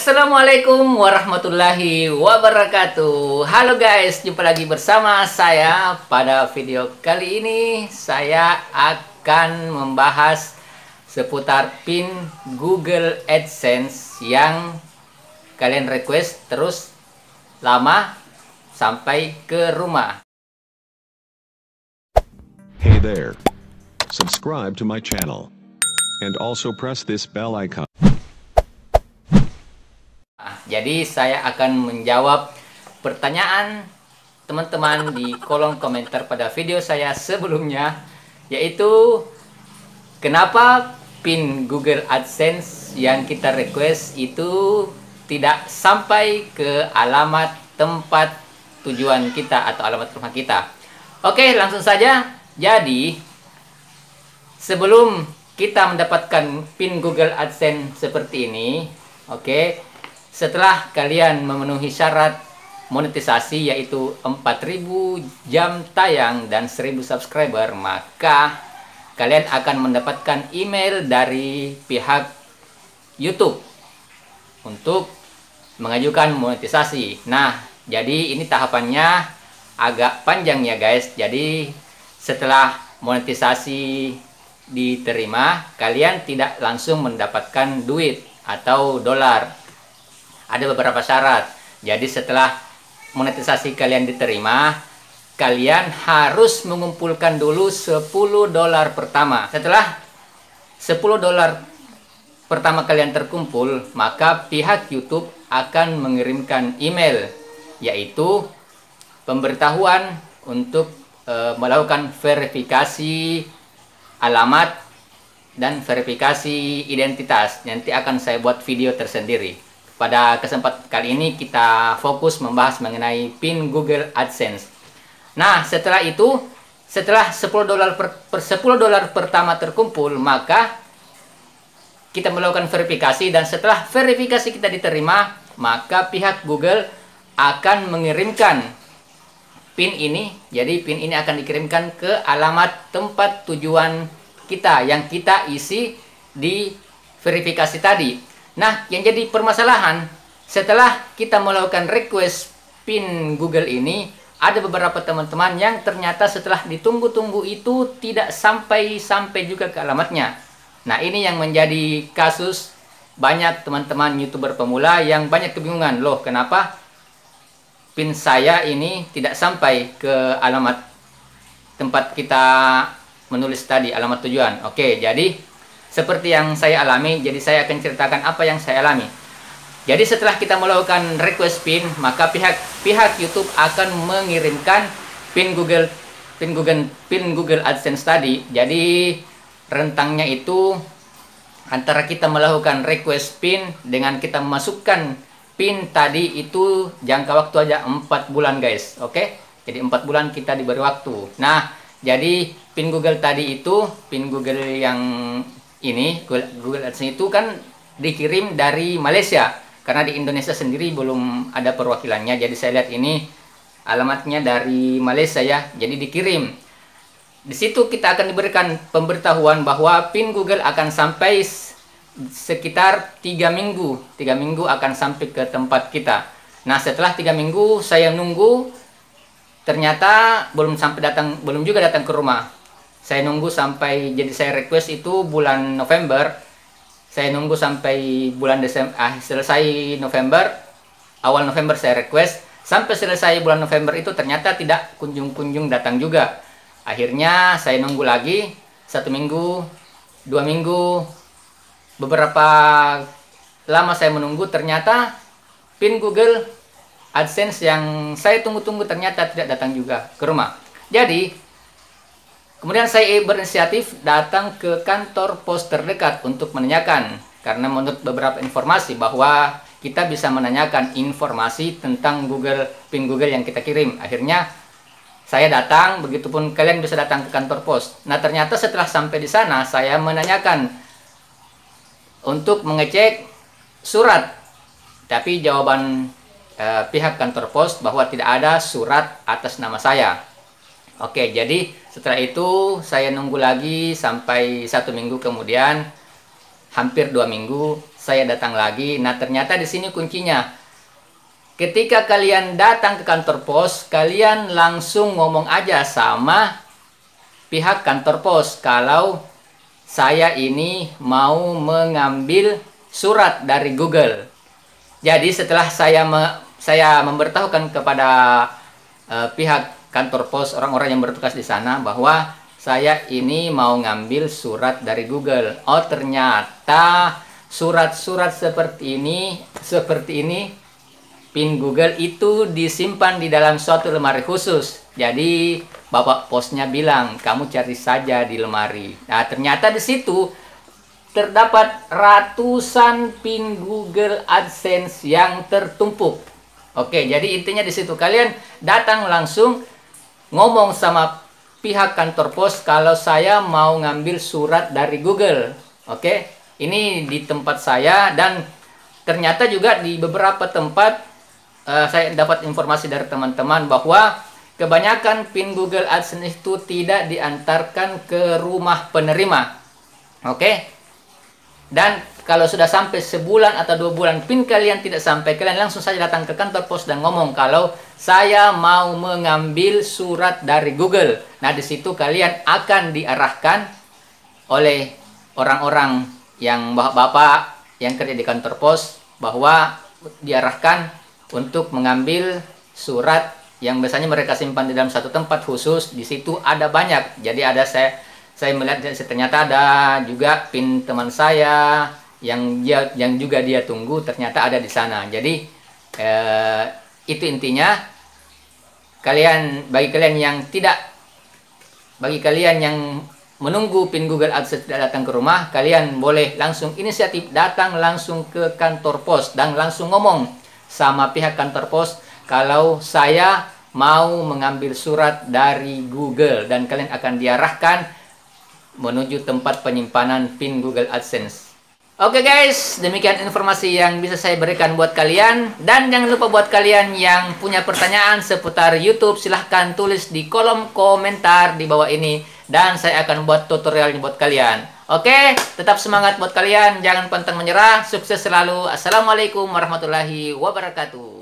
Assalamualaikum warahmatullahi wabarakatuh. Halo guys, jumpa lagi bersama saya. Pada video kali ini saya akan membahas seputar pin Google AdSense yang kalian request terus lama sampai ke rumah. Hey there. Subscribe to my channel. And also press this bell icon. Jadi saya akan menjawab pertanyaan teman-teman di kolom komentar pada video saya sebelumnya, yaitu kenapa pin Google AdSense yang kita request itu tidak sampai ke alamat tempat tujuan kita atau alamat rumah kita. Oke, langsung saja. Jadi sebelum kita mendapatkan pin Google AdSense seperti ini, setelah kalian memenuhi syarat monetisasi yaitu 4.000 jam tayang dan 1.000 subscriber, maka kalian akan mendapatkan email dari pihak YouTube untuk mengajukan monetisasi. Nah, jadi ini tahapannya agak panjang ya guys. Jadi setelah monetisasi diterima, kalian tidak langsung mendapatkan duit atau dolar. Ada beberapa syarat. Jadi setelah monetisasi kalian diterima, kalian harus mengumpulkan dulu 10 dolar pertama. Setelah 10 dolar pertama kalian terkumpul, maka pihak YouTube akan mengirimkan email, yaitu pemberitahuan untuk melakukan verifikasi alamat dan verifikasi identitas. Nanti akan saya buat video tersendiri. Pada kesempatan kali ini kita fokus membahas mengenai pin Google AdSense. Nah, setelah itu, setelah 10 dolar pertama terkumpul, maka kita melakukan verifikasi, dan setelah verifikasi kita diterima, maka pihak Google akan mengirimkan pin ini. Jadi pin ini akan dikirimkan ke alamat tempat tujuan kita yang kita isi di verifikasi tadi. Nah, yang jadi permasalahan, setelah kita melakukan request pin Google ini, ada beberapa teman-teman yang ternyata setelah ditunggu-tunggu itu tidak sampai juga ke alamatnya. Nah, ini yang menjadi kasus banyak teman-teman YouTuber pemula yang banyak kebingungan. Loh, kenapa pin saya ini tidak sampai ke alamat tempat kita menulis tadi, alamat tujuan. Oke, jadi seperti yang saya alami, jadi saya akan ceritakan apa yang saya alami. Jadi setelah kita melakukan request pin, maka pihak YouTube akan mengirimkan pin Google AdSense tadi. Jadi rentangnya itu antara kita melakukan request pin dengan kita memasukkan pin tadi itu jangka waktu aja 4 bulan guys. Oke? Jadi 4 bulan kita diberi waktu. Nah, jadi pin Google tadi itu, pin Google yang ini, Google AdSense itu kan dikirim dari Malaysia, karena di Indonesia sendiri belum ada perwakilannya. Jadi saya lihat ini alamatnya dari Malaysia ya, jadi dikirim. Di situ kita akan diberikan pemberitahuan bahwa pin Google akan sampai sekitar 3 minggu. 3 minggu akan sampai ke tempat kita. Nah, setelah 3 minggu saya nunggu, ternyata belum juga datang ke rumah. Saya nunggu sampai, jadi saya request itu bulan November. Saya nunggu sampai bulan Desember, selesai November, awal November saya request. Sampai selesai bulan November itu ternyata tidak kunjung datang juga. Akhirnya saya nunggu lagi 1 minggu, 2 minggu, beberapa lama saya menunggu, ternyata pin Google AdSense yang saya tunggu-tunggu ternyata tidak datang juga ke rumah. Jadi kemudian saya berinisiatif datang ke kantor pos terdekat untuk menanyakan, karena menurut beberapa informasi bahwa kita bisa menanyakan informasi tentang pin Google yang kita kirim. Akhirnya saya datang, begitupun kalian bisa datang ke kantor pos. Nah, ternyata setelah sampai di sana saya menanyakan untuk mengecek surat, tapi jawaban pihak kantor pos bahwa tidak ada surat atas nama saya. Oke, jadi setelah itu saya nunggu lagi sampai 1 minggu kemudian, hampir 2 minggu, saya datang lagi. Nah, ternyata di sini kuncinya. Ketika kalian datang ke kantor pos, kalian langsung ngomong aja sama pihak kantor pos kalau saya ini mau mengambil surat dari Google. Jadi setelah saya memberitahukan kepada pihak kantor pos, orang-orang yang bertugas di sana, bahwa saya ini mau ngambil surat dari Google. Oh, ternyata surat-surat seperti ini PIN Google itu disimpan di dalam suatu lemari khusus. Jadi bapak posnya bilang, kamu cari saja di lemari. Nah, ternyata di situ terdapat ratusan PIN Google AdSense yang tertumpuk. Oke, jadi intinya di situ kalian datang langsung ngomong sama pihak kantor pos kalau saya mau ngambil surat dari Google. Oke, ini di tempat saya, dan ternyata juga di beberapa tempat saya dapat informasi dari teman-teman bahwa kebanyakan PIN Google AdSense itu tidak diantarkan ke rumah penerima. Oke. Dan kalau sudah sampai sebulan atau 2 bulan PIN kalian tidak sampai, kalian langsung saja datang ke kantor pos dan ngomong kalau saya mau mengambil surat dari Google. Nah, di situ kalian akan diarahkan oleh orang-orang yang bapak-bapak yang kerja di kantor pos, bahwa diarahkan untuk mengambil surat yang biasanya mereka simpan di dalam satu tempat khusus. Di situ ada banyak. Jadi ada saya melihat ternyata ada juga PIN teman saya yang juga dia tunggu, ternyata ada di sana. Jadi itu intinya. Bagi kalian yang menunggu PIN Google AdSense tidak datang ke rumah, kalian boleh langsung inisiatif datang langsung ke kantor pos dan langsung ngomong sama pihak kantor pos kalau saya mau mengambil surat dari Google, dan kalian akan diarahkan menuju tempat penyimpanan PIN Google AdSense. Oke guys, demikian informasi yang bisa saya berikan buat kalian. Dan jangan lupa buat kalian yang punya pertanyaan seputar YouTube, silahkan tulis di kolom komentar di bawah ini, dan saya akan buat tutorialnya buat kalian. Oke, tetap semangat buat kalian, jangan pantang menyerah, sukses selalu. Assalamualaikum warahmatullahi wabarakatuh.